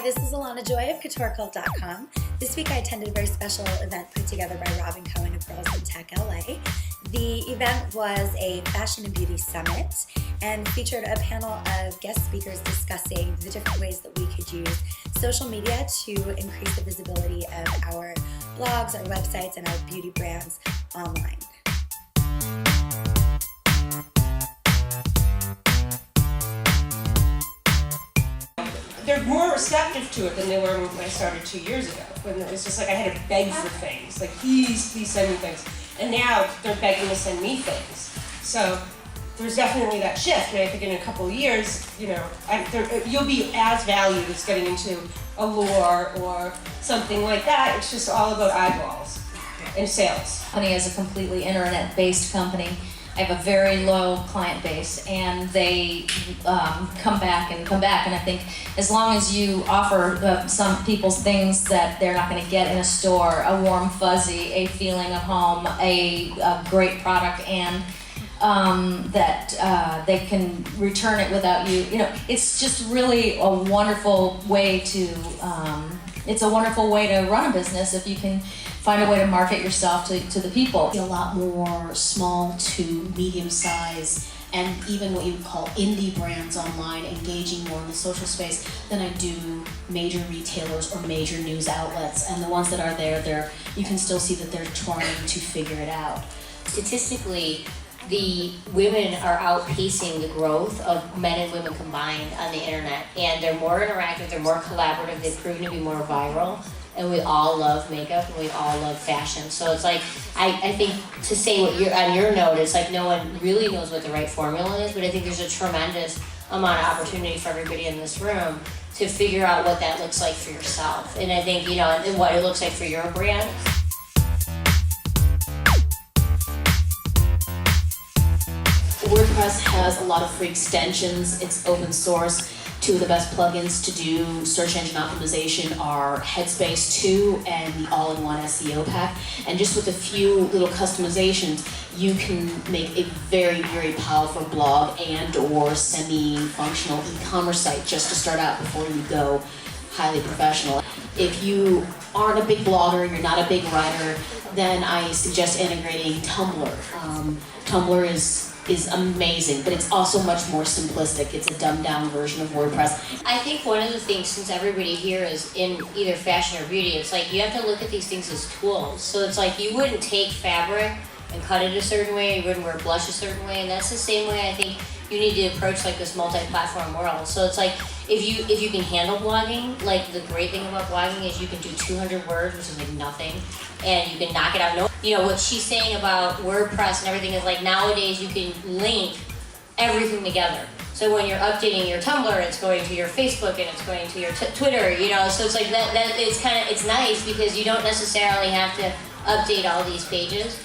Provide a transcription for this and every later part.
this is Alana Joy of CoutureCult.com. This week I attended a very special event put together by Rob and Cohen of Girls in Tech LA. The event was a fashion and beauty summit and featured a panel of guest speakers discussing the different ways that we could use social media to increase the visibility of our blogs, our websites, and our beauty brands online. They're more receptive to it than they were when I started 2 years ago, when it was just like I had to beg for things, like please send me things. And now they're begging to send me things. So there's definitely that shift, and I think in a couple of years, you'll be as valued as getting into Allure or something like that. It's just all about eyeballs and sales. Company is a completely internet-based company. I have a very low client base, and they come back, and I think as long as you offer some people things that they're not going to get in a store, a warm fuzzy, a feeling of home, a great product, and that they can return it without you, it's just really a wonderful way to, it's a wonderful way to run a business if you can find a way to market yourself to the people. A lot more small to medium size and even what you would call indie brands online engaging more in the social space than I do major retailers or major news outlets. And the ones that are there, you can still see that they're trying to figure it out. Statistically, the women are outpacing the growth of men and women combined on the internet, and they're more interactive, they're more collaborative, they've proven to be more viral, and we all love makeup and we all love fashion. So it's like, I think to say what you're on your note, it's like no one really knows what the right formula is, but I think there's a tremendous amount of opportunity for everybody in this room to figure out what that looks like for yourself. And I think, and what it looks like for your brand. WordPress has a lot of free extensions. It's open source. Two of the best plugins to do search engine optimization are Headspace 2 and the all-in-one SEO pack. And just with a few little customizations, you can make a very, very powerful blog and or semi-functional e-commerce site just to start out before you go highly professional. If you aren't a big blogger, you're not a big writer, then I suggest integrating Tumblr. Tumblr is amazing, but it's also much more simplistic. It's a dumbed-down version of WordPress. I think one of the things, since everybody here is in either fashion or beauty, it's like you have to look at these things as tools. So it's like you wouldn't take fabric and cut it a certain way, you wouldn't wear blush a certain way, and that's the same way I think you need to approach like this multi-platform world. So it's like if you can handle blogging, like the great thing about blogging is you can do 200 words, which is like nothing, and you can knock it out. What she's saying about WordPress and everything is like nowadays you can link everything together. So when you're updating your Tumblr, it's going to your Facebook and it's going to your Twitter, so it's like that it's nice because you don't necessarily have to update all these pages.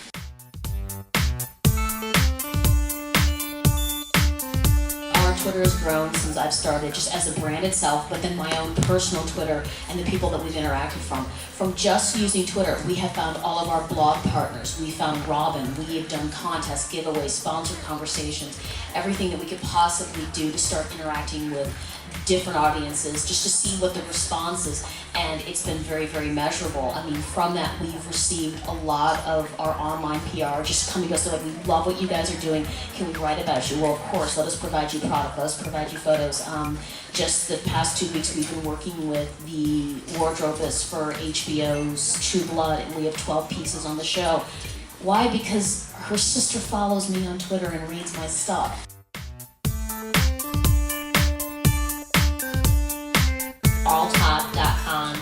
Twitter has grown since I've started just as a brand itself, but then my own personal Twitter and the people that we've interacted from. From just using Twitter, we have found all of our blog partners. We found Robin. We have done contests, giveaways, sponsored conversations, everything that we could possibly do to start interacting with different audiences just to see what the response is, and it's been very, very measurable. I mean, from that we've received a lot of our online PR just coming to us, like, we love what you guys are doing, can we write about you? Well, of course, let us provide you product, let us provide you photos. Just the past 2 weeks we've been working with the wardrobist for HBO's True Blood, and we have 12 pieces on the show. Why? Because her sister follows me on Twitter and reads my stuff. Alltop.com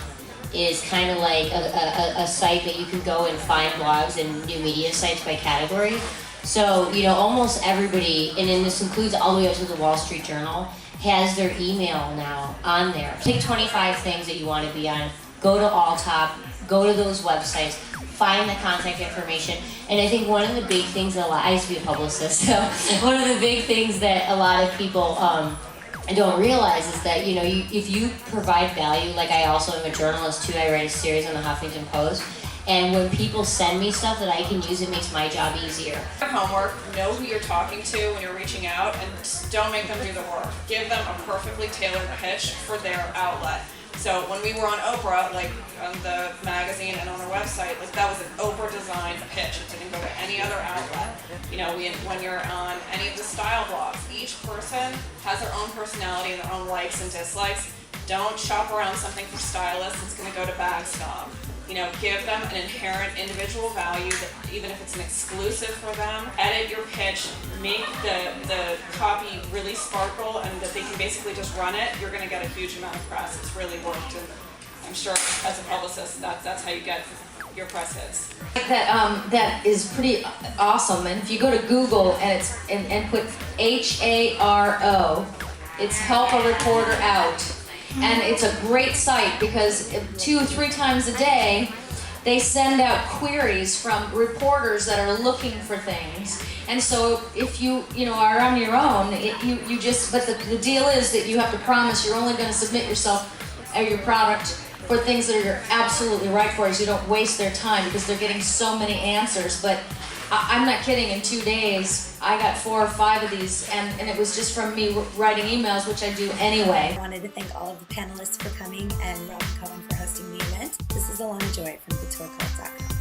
is kind of like a site that you can go and find blogs and new media sites by category. So, almost everybody, and then this includes all the way up to the Wall Street Journal, has their email now on there. Pick 25 things that you want to be on, go to Alltop, go to those websites, find the contact information. And I think one of the big things I used to be a publicist, so one of the big things that a lot of people don't realize is that, if you provide value, like I also am a journalist too, I write a series on the Huffington Post, and when people send me stuff that I can use, it makes my job easier. Homework, know who you're talking to when you're reaching out, and don't make them do the work. Give them a perfectly tailored pitch for their outlet. So when we were on Oprah, like on the magazine and on our website, like that was an Oprah designed pitch. It didn't go to any other outlet. You know, when you're on any of the style blogs, each person has their own personality and their own likes and dislikes. Don't shop around something for stylists. It's going to go to bag snob. You know, give them an inherent individual value, that even if it's an exclusive for them. Edit your pitch, make the copy really sparkle, and that they can basically just run it. You're going to get a huge amount of press. It's really worked, and I'm sure as a publicist, that's how you get your press hits. That is pretty awesome. And if you go to Google and put HARO, it's help a reporter out. And it's a great site because 2-3 times a day they send out queries from reporters that are looking for things. And so if you are on your own, you just, but the deal is that you have to promise you're only going to submit yourself or your product for things that are absolutely right for you, so you don't waste their time, because they're getting so many answers. But I'm not kidding, in 2 days I got 4 or 5 of these, and it was just from me writing emails, which I do anyway. I wanted to thank all of the panelists for coming and Robin Cohen for hosting the event. This is Alana Joy from CoutureCult.com.